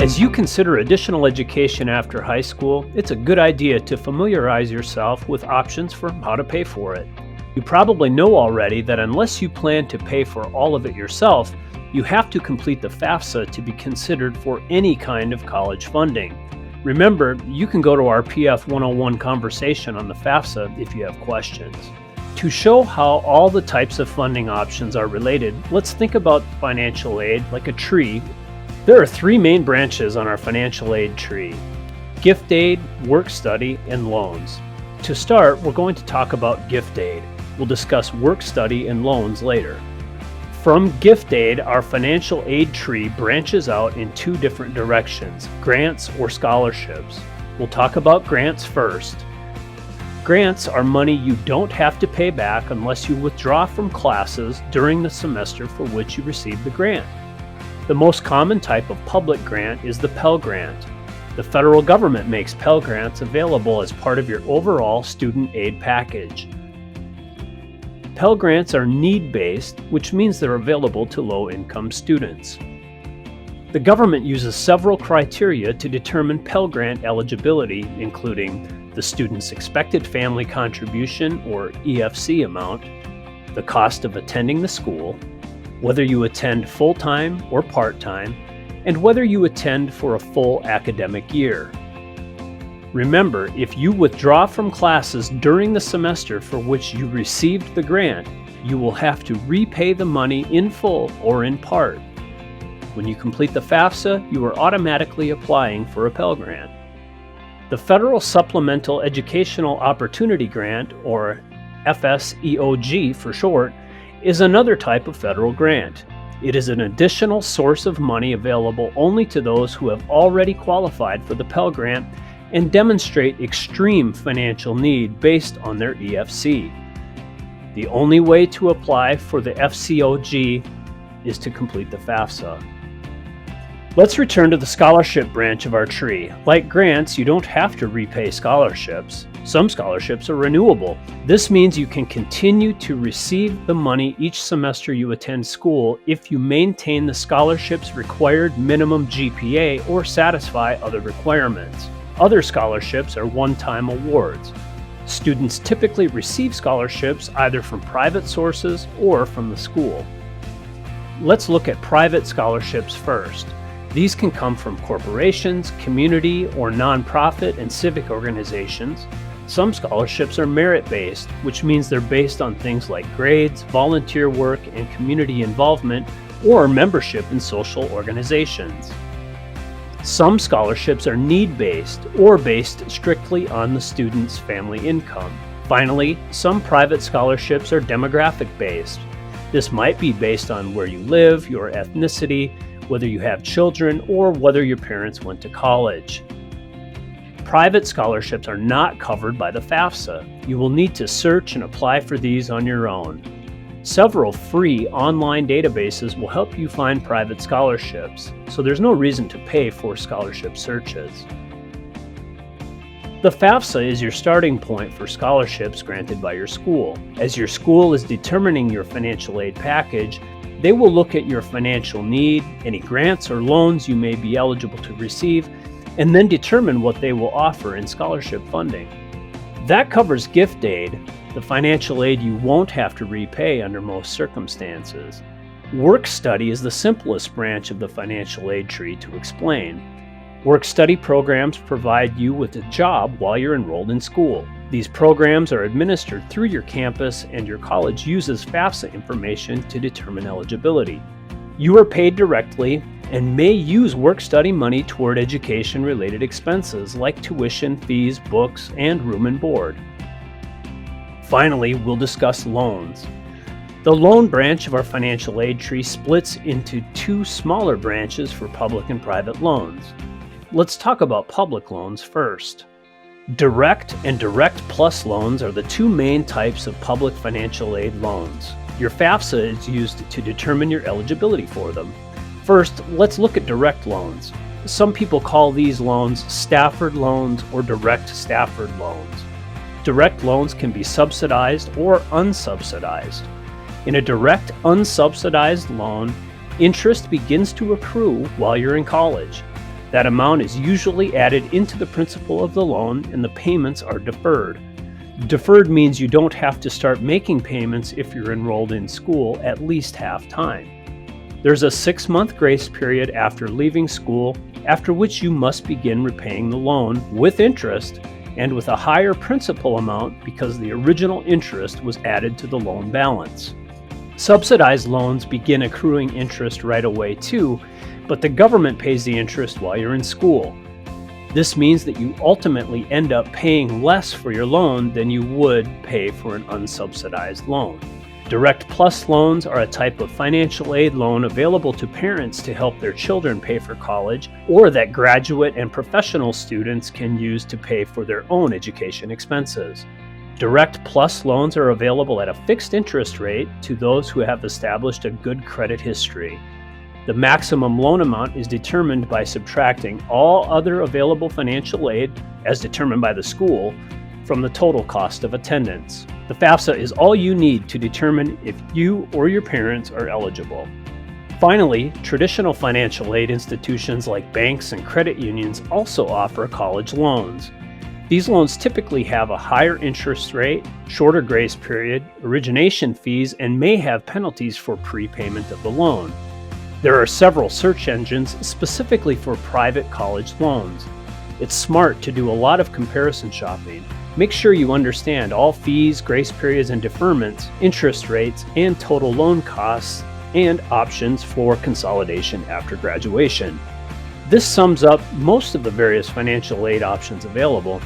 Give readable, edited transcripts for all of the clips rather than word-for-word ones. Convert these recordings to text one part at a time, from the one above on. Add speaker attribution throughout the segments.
Speaker 1: As you consider additional education after high school, it's a good idea to familiarize yourself with options for how to pay for it. You probably know already that unless you plan to pay for all of it yourself, you have to complete the FAFSA to be considered for any kind of college funding. Remember, you can go to our PF 101 conversation on the FAFSA if you have questions. To show how all the types of funding options are related, let's think about financial aid like a tree. There are three main branches on our financial aid tree: gift aid, work study, and loans. To start, we're going to talk about gift aid. We'll discuss work study and loans later. From gift aid, our financial aid tree branches out in two different directions: grants or scholarships. We'll talk about grants first. Grants are money you don't have to pay back unless you withdraw from classes during the semester for which you received the grant. The most common type of public grant is the Pell Grant. The federal government makes Pell Grants available as part of your overall student aid package. Pell Grants are need-based, which means they're available to low-income students. The government uses several criteria to determine Pell Grant eligibility, including the student's expected family contribution, or EFC amount, the cost of attending the school, whether you attend full-time or part-time, and whether you attend for a full academic year. Remember, if you withdraw from classes during the semester for which you received the grant, you will have to repay the money in full or in part. When you complete the FAFSA, you are automatically applying for a Pell Grant. The Federal Supplemental Educational Opportunity Grant, or FSEOG for short, is another type of federal grant. It is an additional source of money available only to those who have already qualified for the Pell Grant and demonstrate extreme financial need based on their EFC. The only way to apply for the FCOG is to complete the FAFSA. Let's return to the scholarship branch of our tree. Like grants, you don't have to repay scholarships. Some scholarships are renewable. This means you can continue to receive the money each semester you attend school if you maintain the scholarship's required minimum GPA or satisfy other requirements. Other scholarships are one-time awards. Students typically receive scholarships either from private sources or from the school. Let's look at private scholarships first. These can come from corporations, community or nonprofit and civic organizations. Some scholarships are merit-based, which means they're based on things like grades, volunteer work, and community involvement, or membership in social organizations. Some scholarships are need-based or based strictly on the student's family income. Finally, some private scholarships are demographic-based. This might be based on where you live, your ethnicity, whether you have children, or whether your parents went to college. Private scholarships are not covered by the FAFSA. You will need to search and apply for these on your own. Several free online databases will help you find private scholarships, so there's no reason to pay for scholarship searches. The FAFSA is your starting point for scholarships granted by your school. As your school is determining your financial aid package, they will look at your financial need, any grants or loans you may be eligible to receive, and then determine what they will offer in scholarship funding. That covers gift aid, the financial aid you won't have to repay under most circumstances. Work study is the simplest branch of the financial aid tree to explain. Work study programs provide you with a job while you're enrolled in school. These programs are administered through your campus, and your college uses FAFSA information to determine eligibility. You are paid directly and may use work-study money toward education-related expenses like tuition, fees, books, and room and board. Finally, we'll discuss loans. The loan branch of our financial aid tree splits into two smaller branches for public and private loans. Let's talk about public loans first. Direct and Direct Plus loans are the two main types of public financial aid loans. Your FAFSA is used to determine your eligibility for them. First, let's look at direct loans. Some people call these loans Stafford loans or direct Stafford loans. Direct loans can be subsidized or unsubsidized. In a direct unsubsidized loan, interest begins to accrue while you're in college. That amount is usually added into the principal of the loan and the payments are deferred. Deferred means you don't have to start making payments if you're enrolled in school at least half time. There's a 6-month grace period after leaving school, after which you must begin repaying the loan with interest and with a higher principal amount because the original interest was added to the loan balance. Subsidized loans begin accruing interest right away too, but the government pays the interest while you're in school. This means that you ultimately end up paying less for your loan than you would pay for an unsubsidized loan. Direct Plus loans are a type of financial aid loan available to parents to help their children pay for college, or that graduate and professional students can use to pay for their own education expenses. Direct Plus loans are available at a fixed interest rate to those who have established a good credit history. The maximum loan amount is determined by subtracting all other available financial aid, as determined by the school, from the total cost of attendance. The FAFSA is all you need to determine if you or your parents are eligible. Finally, traditional financial aid institutions like banks and credit unions also offer college loans. These loans typically have a higher interest rate, shorter grace period, origination fees, and may have penalties for prepayment of the loan. There are several search engines specifically for private college loans. It's smart to do a lot of comparison shopping. Make sure you understand all fees, grace periods and deferments, interest rates, and total loan costs, and options for consolidation after graduation. This sums up most of the various financial aid options available.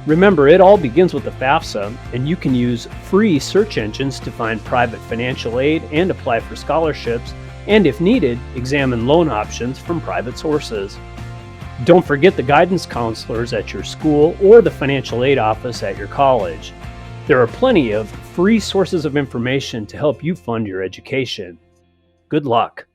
Speaker 1: Remember, it all begins with the FAFSA, and you can use free search engines to find private financial aid and apply for scholarships, and if needed, examine loan options from private sources. Don't forget the guidance counselors at your school or the financial aid office at your college. There are plenty of free sources of information to help you fund your education. Good luck.